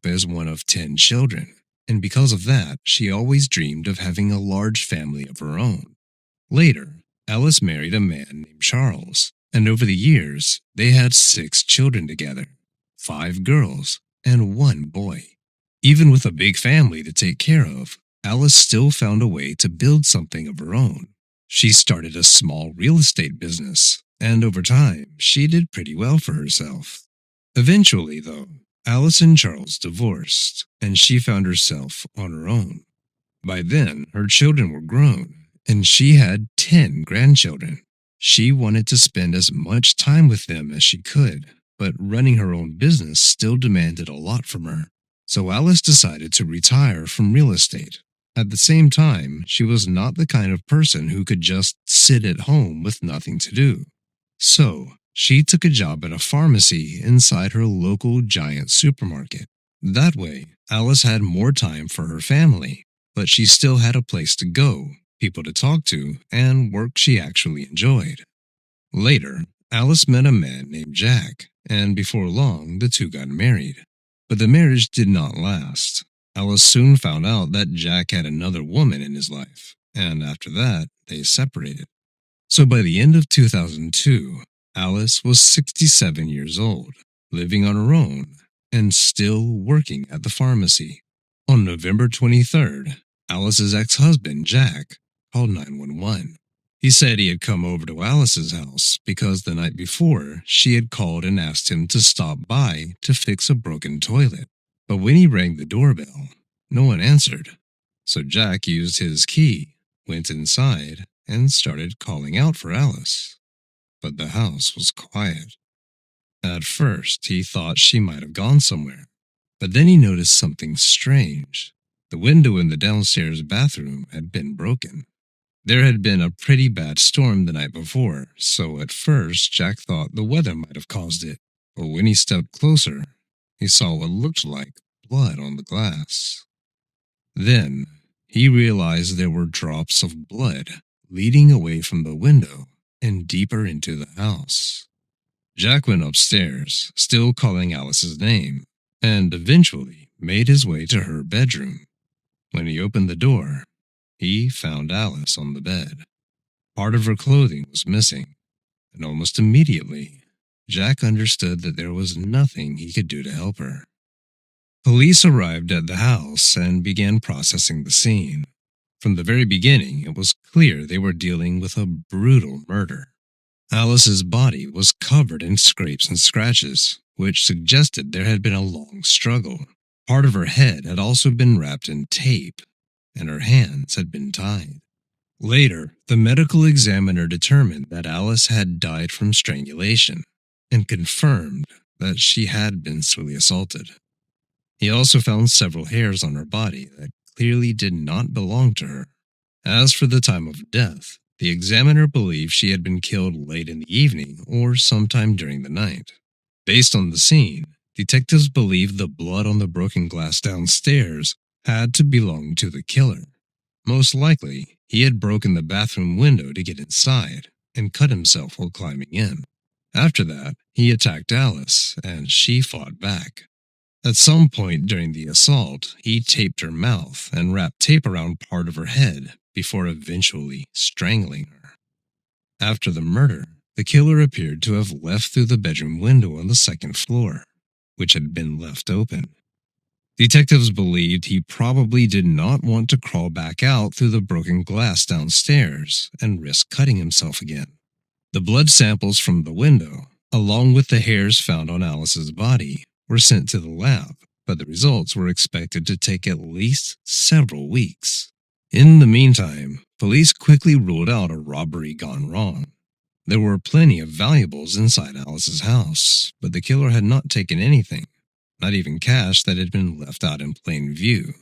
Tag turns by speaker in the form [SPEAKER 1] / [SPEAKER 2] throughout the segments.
[SPEAKER 1] up as one of 10 children, and because of that, she always dreamed of having a large family of her own. Later, Alice married a man named Charles, and over the years, they had 6 children together, 5 girls and 1 boy. Even with a big family to take care of, Alice still found a way to build something of her own. She started a small real estate business, and over time, she did pretty well for herself. Eventually, though, Alice and Charles divorced, and she found herself on her own. By then, her children were grown, and she had 10 grandchildren. She wanted to spend as much time with them as she could, but running her own business still demanded a lot from her. So Alice decided to retire from real estate. At the same time, she was not the kind of person who could just sit at home with nothing to do. So, she took a job at a pharmacy inside her local giant supermarket. That way, Alice had more time for her family, but she still had a place to go, people to talk to, and work she actually enjoyed. Later, Alice met a man named Jack, and before long, the two got married. But the marriage did not last. Alice soon found out that Jack had another woman in his life, and after that, they separated. So by the end of 2002, Alice was 67 years old, living on her own, and still working at the pharmacy. On November 23rd, Alice's ex-husband, Jack, called 911. He said he had come over to Alice's house because the night before she had called and asked him to stop by to fix a broken toilet. But when he rang the doorbell, no one answered. So Jack used his key, went inside, and started calling out for Alice. But the house was quiet. At first, he thought she might have gone somewhere, but then he noticed something strange. The window in the downstairs bathroom had been broken. There had been a pretty bad storm the night before, so at first Jack thought the weather might have caused it. But when he stepped closer, he saw what looked like blood on the glass. Then, he realized there were drops of blood leading away from the window and deeper into the house. Jack went upstairs, still calling Alice's name, and eventually made his way to her bedroom. When he opened the door, he found Alice on the bed. Part of her clothing was missing, and almost immediately, Jack understood that there was nothing he could do to help her. Police arrived at the house and began processing the scene. From the very beginning, it was clear they were dealing with a brutal murder. Alice's body was covered in scrapes and scratches, which suggested there had been a long struggle. Part of her head had also been wrapped in tape, and her hands had been tied. Later, the medical examiner determined that Alice had died from strangulation and confirmed that she had been sexually assaulted. He also found several hairs on her body that clearly did not belong to her. As for the time of death, the examiner believed she had been killed late in the evening or sometime during the night. Based on the scene, detectives believed the blood on the broken glass downstairs had to belong to the killer. Most likely, he had broken the bathroom window to get inside and cut himself while climbing in. After that, he attacked Alice, and she fought back. At some point during the assault, he taped her mouth and wrapped tape around part of her head before eventually strangling her. After the murder, the killer appeared to have left through the bedroom window on the second floor, which had been left open. Detectives believed he probably did not want to crawl back out through the broken glass downstairs and risk cutting himself again. The blood samples from the window, along with the hairs found on Alice's body, were sent to the lab, but the results were expected to take at least several weeks. In the meantime, police quickly ruled out a robbery gone wrong. There were plenty of valuables inside Alice's house, but the killer had not taken anything, not even cash that had been left out in plain view.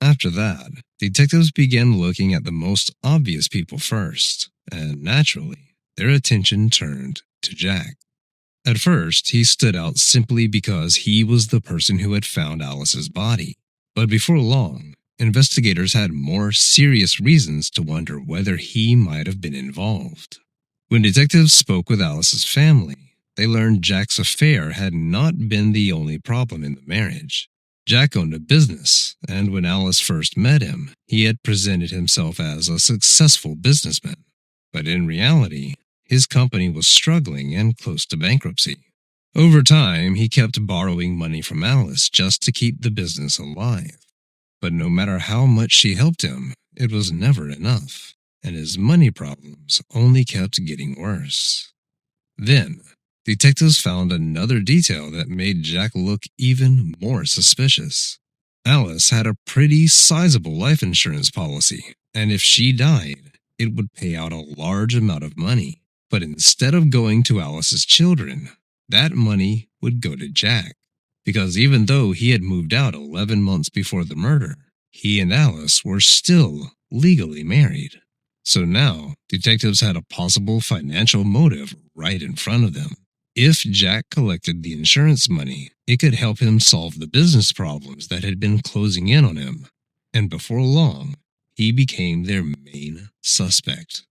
[SPEAKER 1] After that, detectives began looking at the most obvious people first, and naturally, their attention turned to Jack. At first, he stood out simply because he was the person who had found Alice's body. But before long, investigators had more serious reasons to wonder whether he might have been involved. When detectives spoke with Alice's family, they learned Jack's affair had not been the only problem in the marriage. Jack owned a business, and when Alice first met him, he had presented himself as a successful businessman. But in reality, his company was struggling and close to bankruptcy. Over time, he kept borrowing money from Alice just to keep the business alive. But no matter how much she helped him, it was never enough, and his money problems only kept getting worse. Then, detectives found another detail that made Jack look even more suspicious. Alice had a pretty sizable life insurance policy, and if she died, it would pay out a large amount of money. But instead of going to Alice's children, that money would go to Jack. Because even though he had moved out 11 months before the murder, he and Alice were still legally married. So now, detectives had a possible financial motive right in front of them. If Jack collected the insurance money, it could help him solve the business problems that had been closing in on him. And before long, he became their main suspect.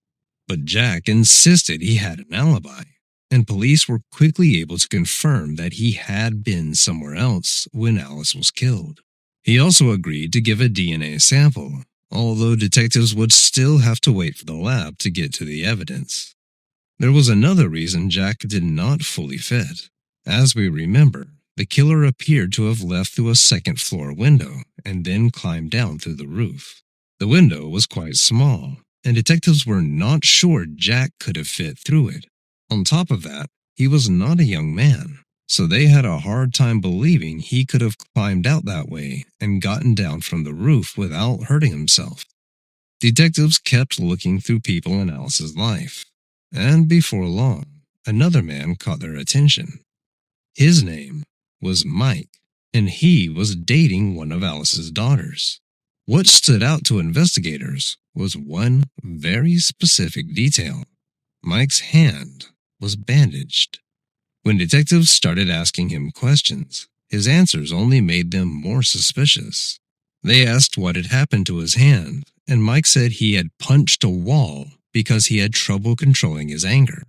[SPEAKER 1] But Jack insisted he had an alibi, and police were quickly able to confirm that he had been somewhere else when Alice was killed. He also agreed to give a DNA sample, although detectives would still have to wait for the lab to get to the evidence. There was another reason Jack did not fully fit. As we remember, the killer appeared to have left through a second-floor window and then climbed down through the roof. The window was quite small, and detectives were not sure Jack could have fit through it. On top of that, he was not a young man, so they had a hard time believing he could have climbed out that way and gotten down from the roof without hurting himself. Detectives kept looking through people in Alice's life, and before long, another man caught their attention. His name was Mike, and he was dating one of Alice's daughters. What stood out to investigators was one very specific detail. Mike's hand was bandaged. When detectives started asking him questions, his answers only made them more suspicious. They asked what had happened to his hand, and Mike said he had punched a wall because he had trouble controlling his anger.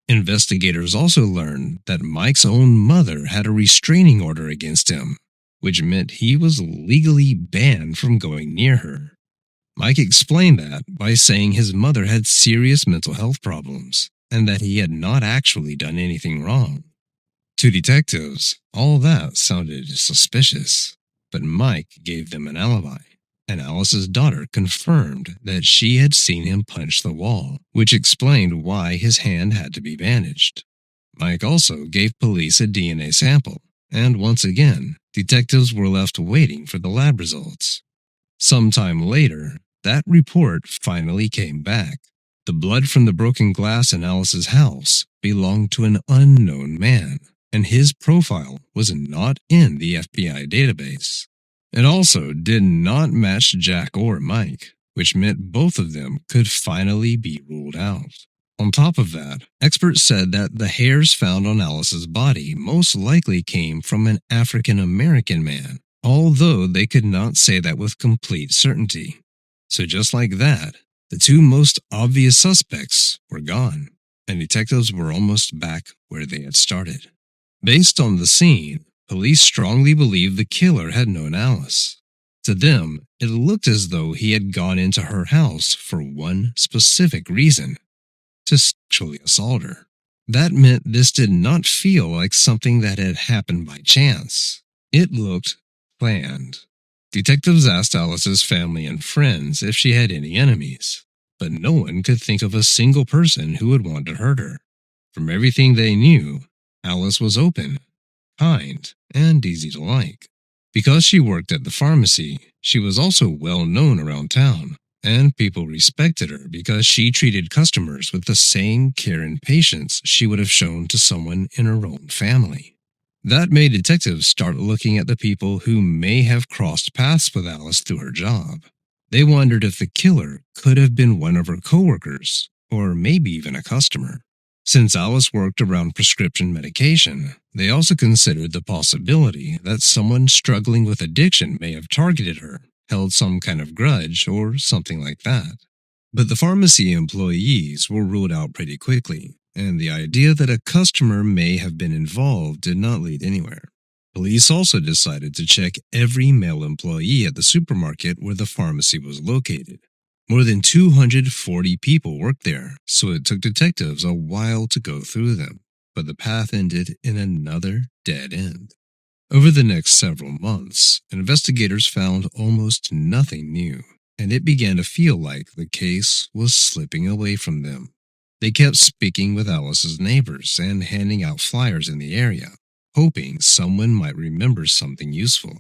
[SPEAKER 1] Investigators also learned that Mike's own mother had a restraining order against him, which meant he was legally banned from going near her. Mike explained that by saying his mother had serious mental health problems and that he had not actually done anything wrong. To detectives, all that sounded suspicious, but Mike gave them an alibi, and Alice's daughter confirmed that she had seen him punch the wall, which explained why his hand had to be bandaged. Mike also gave police a DNA sample, and once again, detectives were left waiting for the lab results. Sometime later, that report finally came back. The blood from the broken glass in Alice's house belonged to an unknown man, and his profile was not in the FBI database. It also did not match Jack or Mike, which meant both of them could finally be ruled out. On top of that, experts said that the hairs found on Alice's body most likely came from an African American man, although they could not say that with complete certainty. So just like that, the two most obvious suspects were gone, and detectives were almost back where they had started. Based on the scene, police strongly believed the killer had known Alice. To them, it looked as though he had gone into her house for one specific reason: to sexually assault her. That meant this did not feel like something that had happened by chance. It looked planned. Detectives asked Alice's family and friends if she had any enemies, but no one could think of a single person who would want to hurt her. From everything they knew, Alice was open, kind, and easy to like. Because she worked at the pharmacy, she was also well known around town, and people respected her because she treated customers with the same care and patience she would have shown to someone in her own family. That made detectives start looking at the people who may have crossed paths with Alice through her job. They wondered if the killer could have been one of her coworkers, or maybe even a customer. Since Alice worked around prescription medication, they also considered the possibility that someone struggling with addiction may have targeted her, held some kind of grudge, or something like that. But the pharmacy employees were ruled out pretty quickly, and the idea that a customer may have been involved did not lead anywhere. Police also decided to check every male employee at the supermarket where the pharmacy was located. More than 240 people worked there, so it took detectives a while to go through them, but the path ended in another dead end. Over the next several months, investigators found almost nothing new, and it began to feel like the case was slipping away from them. They kept speaking with Alice's neighbors and handing out flyers in the area, hoping someone might remember something useful.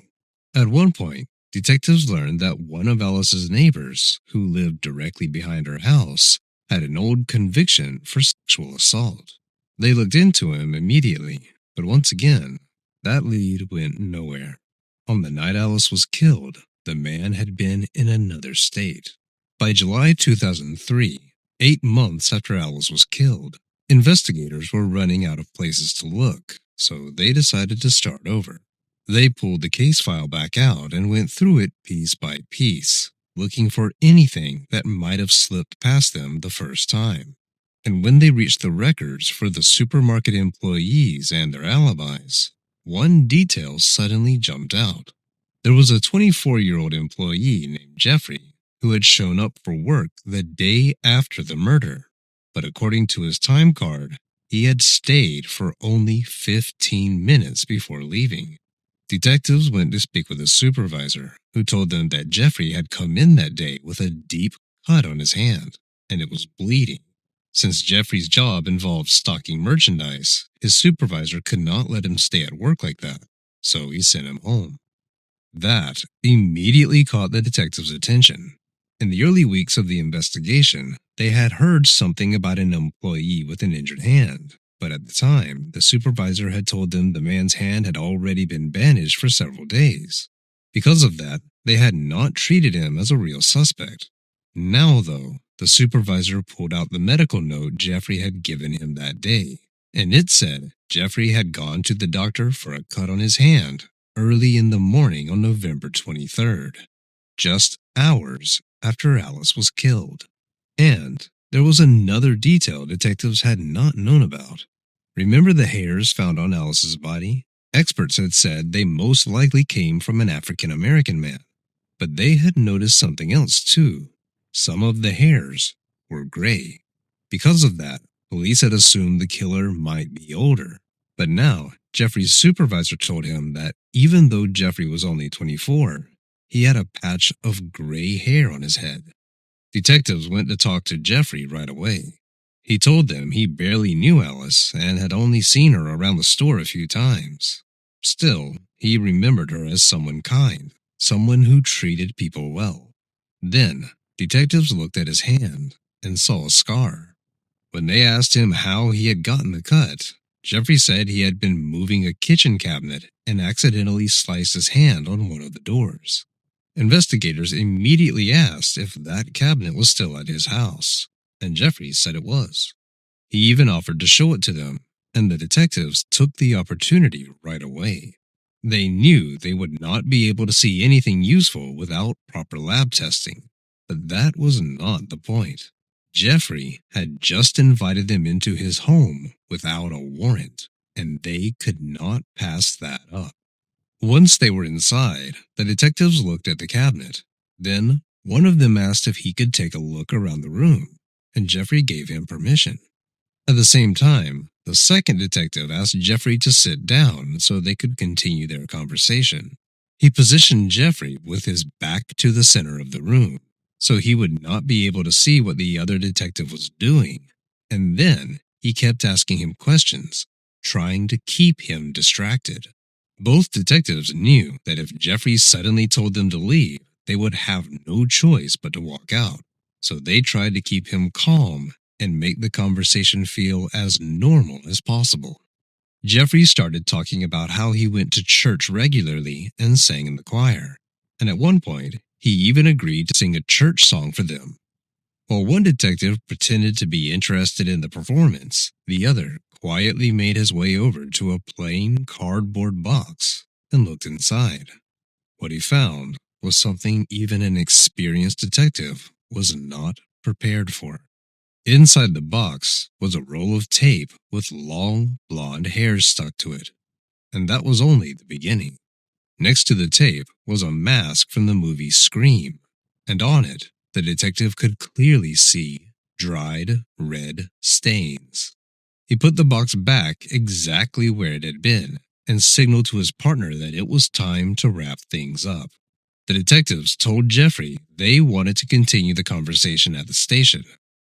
[SPEAKER 1] At one point, detectives learned that one of Alice's neighbors, who lived directly behind her house, had an old conviction for sexual assault. They looked into him immediately, but once again, that lead went nowhere. On the night Alice was killed, the man had been in another state. By July 2003, 8 months after Alice was killed, investigators were running out of places to look, so they decided to start over. They pulled the case file back out and went through it piece by piece, looking for anything that might have slipped past them the first time. And when they reached the records for the supermarket employees and their alibis, one detail suddenly jumped out. There was a 24-year-old employee named Jeffrey who had shown up for work the day after the murder, but according to his time card, he had stayed for only 15 minutes before leaving. Detectives went to speak with his supervisor, who told them that Jeffrey had come in that day with a deep cut on his hand, and it was bleeding. Since Jeffrey's job involved stocking merchandise, his supervisor could not let him stay at work like that, so he sent him home. That immediately caught the detectives' attention. In the early weeks of the investigation, they had heard something about an employee with an injured hand, but at the time, the supervisor had told them the man's hand had already been bandaged for several days. Because of that, they had not treated him as a real suspect. Now, though, the supervisor pulled out the medical note Jeffrey had given him that day, and it said Jeffrey had gone to the doctor for a cut on his hand early in the morning on November 23rd, just hours after Alice was killed. And there was another detail detectives had not known about. Remember the hairs found on Alice's body? Experts had said they most likely came from an African American man, but they had noticed something else too. Some of the hairs were gray. Because of that, police had assumed the killer might be older. But now, Jeffrey's supervisor told him that even though Jeffrey was only 24, he had a patch of gray hair on his head. Detectives went to talk to Jeffrey right away. He told them he barely knew Alice and had only seen her around the store a few times. Still, he remembered her as someone kind, someone who treated people well. Then, detectives looked at his hand and saw a scar. When they asked him how he had gotten the cut, Jeffrey said he had been moving a kitchen cabinet and accidentally sliced his hand on one of the doors. Investigators immediately asked if that cabinet was still at his house, and Jeffrey said it was. He even offered to show it to them, and the detectives took the opportunity right away. They knew they would not be able to see anything useful without proper lab testing, but that was not the point. Jeffrey had just invited them into his home without a warrant, and they could not pass that up. Once they were inside, the detectives looked at the cabinet. Then, one of them asked if he could take a look around the room, and Jeffrey gave him permission. At the same time, the second detective asked Jeffrey to sit down so they could continue their conversation. He positioned Jeffrey with his back to the center of the room, so he would not be able to see what the other detective was doing, and then he kept asking him questions, trying to keep him distracted. Both detectives knew that if Jeffrey suddenly told them to leave, they would have no choice but to walk out, so they tried to keep him calm and make the conversation feel as normal as possible. Jeffrey started talking about how he went to church regularly and sang in the choir, and at one point, he even agreed to sing a church song for them. While one detective pretended to be interested in the performance, the other quietly made his way over to a plain cardboard box and looked inside. What he found was something even an experienced detective was not prepared for. Inside the box was a roll of tape with long blonde hairs stuck to it. and that was only the beginning. Next to the tape was a mask from the movie Scream, and on it, the detective could clearly see dried red stains. He put the box back exactly where it had been and signaled to his partner that it was time to wrap things up. The detectives told Jeffrey they wanted to continue the conversation at the station.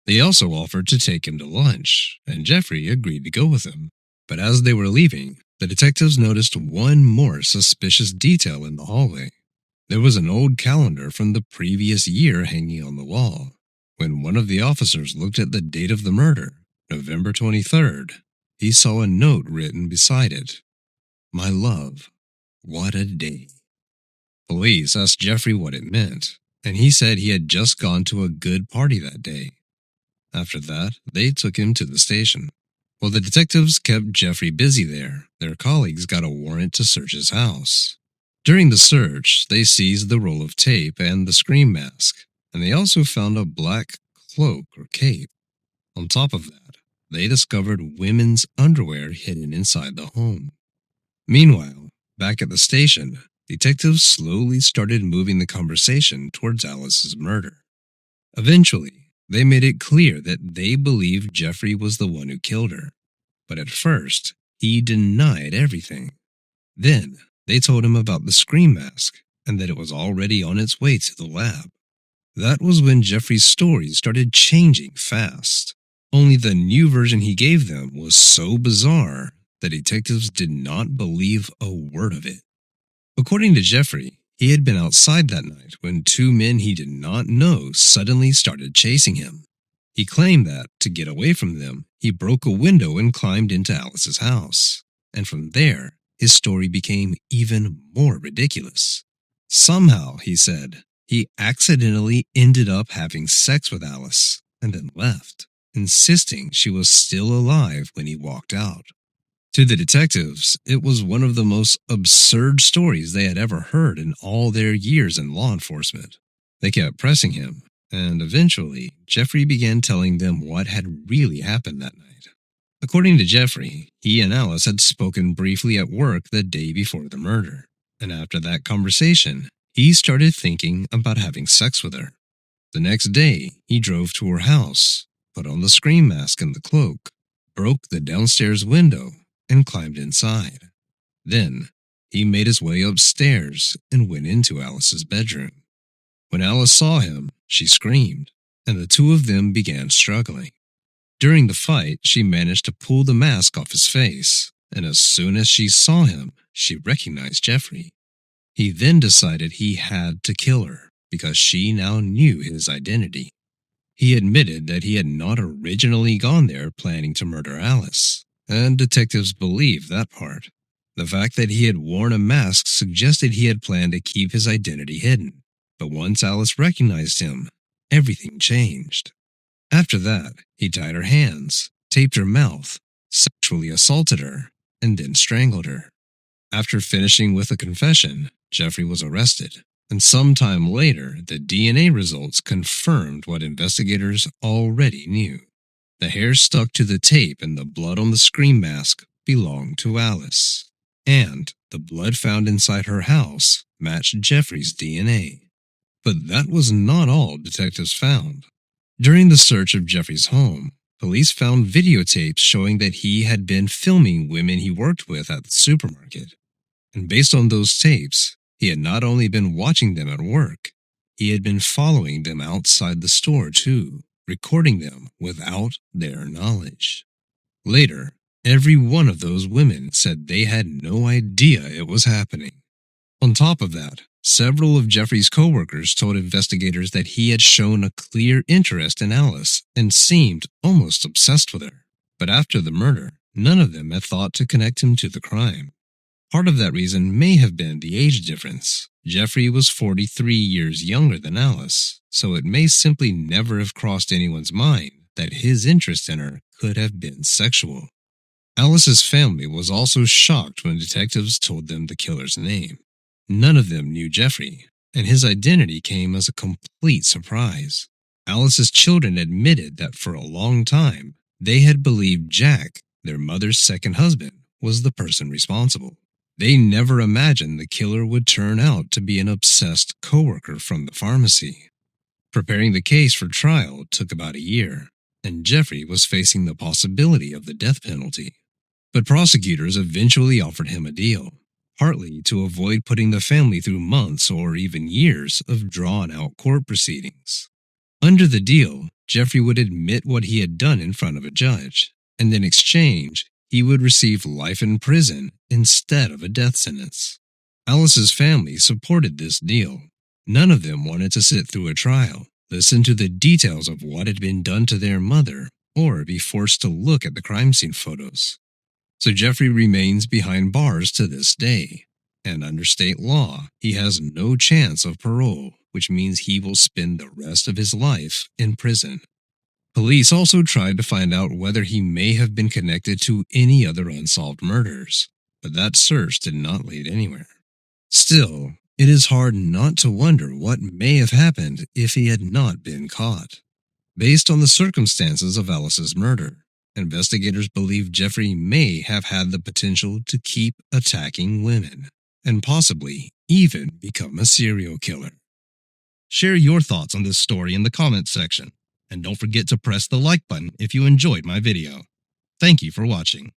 [SPEAKER 1] They also offered to take him to lunch, and Jeffrey agreed to go with them. But as they were leaving, the detectives noticed one more suspicious detail in the hallway. There was an old calendar from the previous year hanging on the wall. When one of the officers looked at the date of the murder, November 23rd, he saw a note written beside it. "My love, what a day." Police asked Jeffrey what it meant, and he said he had just gone to a good party that day. After that, they took him to the station. While the detectives kept Jeffrey busy there, their colleagues got a warrant to search his house. During the search, they seized the roll of tape and the scream mask, and they also found a black cloak or cape. On top of that, they discovered women's underwear hidden inside the home. Meanwhile, back at the station, detectives slowly started moving the conversation towards Alice's murder. Eventually, they made it clear that they believed Jeffrey was the one who killed her, but at first, he denied everything. Then, they told him about the scream mask and that it was already on its way to the lab. That was when Jeffrey's story started changing fast. Only the new version he gave them was so bizarre that detectives did not believe a word of it. According to Jeffrey, he had been outside that night when two men he did not know suddenly started chasing him. He claimed that, to get away from them, he broke a window and climbed into Alice's house. And from there, his story became even more ridiculous. Somehow, he said, he accidentally ended up having sex with Alice and then left, insisting she was still alive when he walked out. To the detectives, it was one of the most absurd stories they had ever heard in all their years in law enforcement. They kept pressing him, and eventually, Jeffrey began telling them what had really happened that night. According to Jeffrey, he and Alice had spoken briefly at work the day before the murder, and after that conversation, he started thinking about having sex with her. The next day, he drove to her house, put on the scream mask and the cloak, broke the downstairs window, and climbed inside. Then, he made his way upstairs and went into Alice's bedroom. When Alice saw him, she screamed, and the two of them began struggling. During the fight, she managed to pull the mask off his face, and as soon as she saw him, she recognized Jeffrey. He then decided he had to kill her because she now knew his identity. He admitted that he had not originally gone there planning to murder Alice, and detectives believed that part. The fact that he had worn a mask suggested he had planned to keep his identity hidden, but once Alice recognized him, everything changed. After that, he tied her hands, taped her mouth, sexually assaulted her, and then strangled her. After finishing with a confession, Jeffrey was arrested, and sometime later, the DNA results confirmed what investigators already knew. The hair stuck to the tape and the blood on the scream mask belonged to Alice, and the blood found inside her house matched Jeffrey's DNA. But that was not all detectives found. During the search of Jeffrey's home, police found videotapes showing that he had been filming women he worked with at the supermarket. And based on those tapes, he had not only been watching them at work, he had been following them outside the store too, recording them without their knowledge. Later, every one of those women said they had no idea it was happening. On top of that, several of Jeffrey's coworkers told investigators that he had shown a clear interest in Alice and seemed almost obsessed with her. But after the murder, none of them had thought to connect him to the crime. Part of that reason may have been the age difference. Jeffrey was 43 years younger than Alice, so it may simply never have crossed anyone's mind that his interest in her could have been sexual. Alice's family was also shocked when detectives told them the killer's name. None of them knew Jeffrey, and his identity came as a complete surprise. Alice's children admitted that for a long time, they had believed Jack, their mother's second husband, was the person responsible. They never imagined the killer would turn out to be an obsessed coworker from the pharmacy. Preparing the case for trial took about a year, and Jeffrey was facing the possibility of the death penalty. But prosecutors eventually offered him a deal, partly to avoid putting the family through months or even years of drawn-out court proceedings. Under the deal, Jeffrey would admit what he had done in front of a judge, and in exchange, he would receive life in prison instead of a death sentence. Alice's family supported this deal. None of them wanted to sit through a trial, listen to the details of what had been done to their mother, or be forced to look at the crime scene photos. So Jeffrey remains behind bars to this day, and under state law, he has no chance of parole, which means he will spend the rest of his life in prison. Police also tried to find out whether he may have been connected to any other unsolved murders, but that search did not lead anywhere. Still, it is hard not to wonder what may have happened if he had not been caught. Based on the circumstances of Alice's murder, investigators believe Jeffrey may have had the potential to keep attacking women, and possibly even become a serial killer. Share your thoughts on this story in the comments section, and don't forget to press the like button if you enjoyed my video. Thank you for watching.